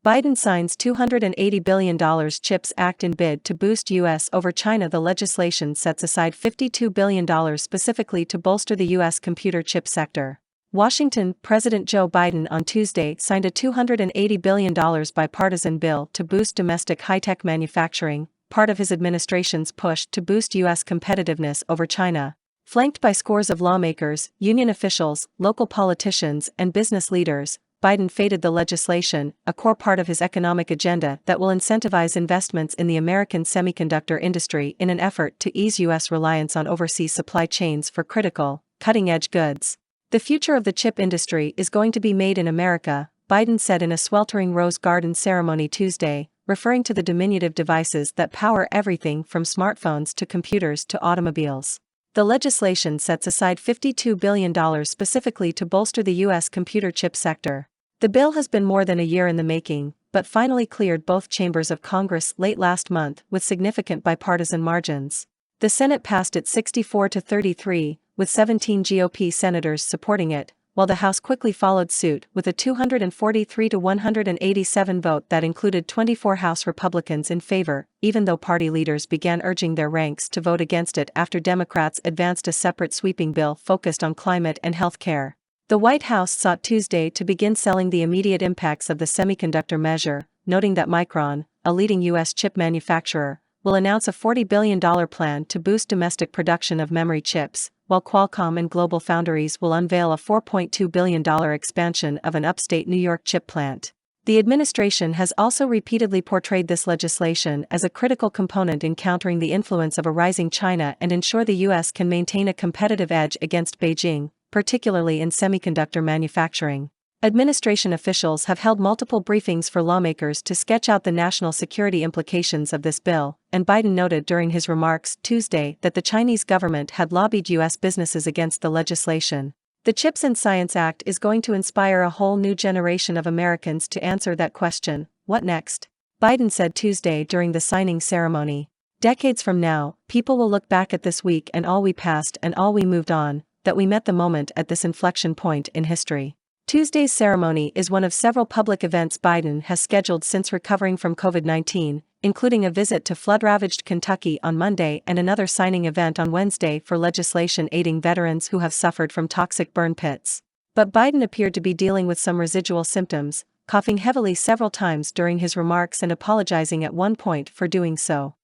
Biden signs $280 billion CHIPS Act in bid to boost U.S. over China. The legislation sets aside $52 billion specifically to bolster the U.S. computer chip sector. Washington, President Joe Biden on Tuesday signed a $280 billion bipartisan bill to boost domestic high-tech manufacturing, part of his administration's push to boost U.S. competitiveness over China. Flanked by scores of lawmakers, union officials, local politicians, and business leaders, Biden faded the legislation, a core part of his economic agenda that will incentivize investments in the American semiconductor industry in an effort to ease U.S. reliance on overseas supply chains for critical, cutting-edge goods. The future of the chip industry is going to be made in America, Biden said in a sweltering Rose Garden ceremony Tuesday, referring to the diminutive devices that power everything from smartphones to computers to automobiles. The legislation sets aside $52 billion specifically to bolster the U.S. computer chip sector. The bill has been more than a year in the making, but finally cleared both chambers of Congress late last month with significant bipartisan margins. The Senate passed it 64-33, with 17 GOP senators supporting it, while the House quickly followed suit with a 243-187 vote that included 24 House Republicans in favor, even though party leaders began urging their ranks to vote against it after Democrats advanced a separate sweeping bill focused on climate and health care. The White House sought Tuesday to begin selling the immediate impacts of the semiconductor measure, noting that Micron, a leading U.S. chip manufacturer, will announce a $40 billion plan to boost domestic production of memory chips, while Qualcomm and GlobalFoundries will unveil a $4.2 billion expansion of an upstate New York chip plant. The administration has also repeatedly portrayed this legislation as a critical component in countering the influence of a rising China and ensure the U.S. can maintain a competitive edge against Beijing, particularly in semiconductor manufacturing. Administration officials have held multiple briefings for lawmakers to sketch out the national security implications of this bill, and Biden noted during his remarks Tuesday that the Chinese government had lobbied U.S. businesses against the legislation. The CHIPS and Science Act is going to inspire a whole new generation of Americans to answer that question, what next? Biden said Tuesday during the signing ceremony. Decades from now, people will look back at this week and all we passed and all we moved on, that we met the moment at this inflection point in history. Tuesday's ceremony is one of several public events Biden has scheduled since recovering from COVID-19, including a visit to flood-ravaged Kentucky on Monday and another signing event on Wednesday for legislation aiding veterans who have suffered from toxic burn pits. But Biden appeared to be dealing with some residual symptoms, coughing heavily several times during his remarks and apologizing at one point for doing so.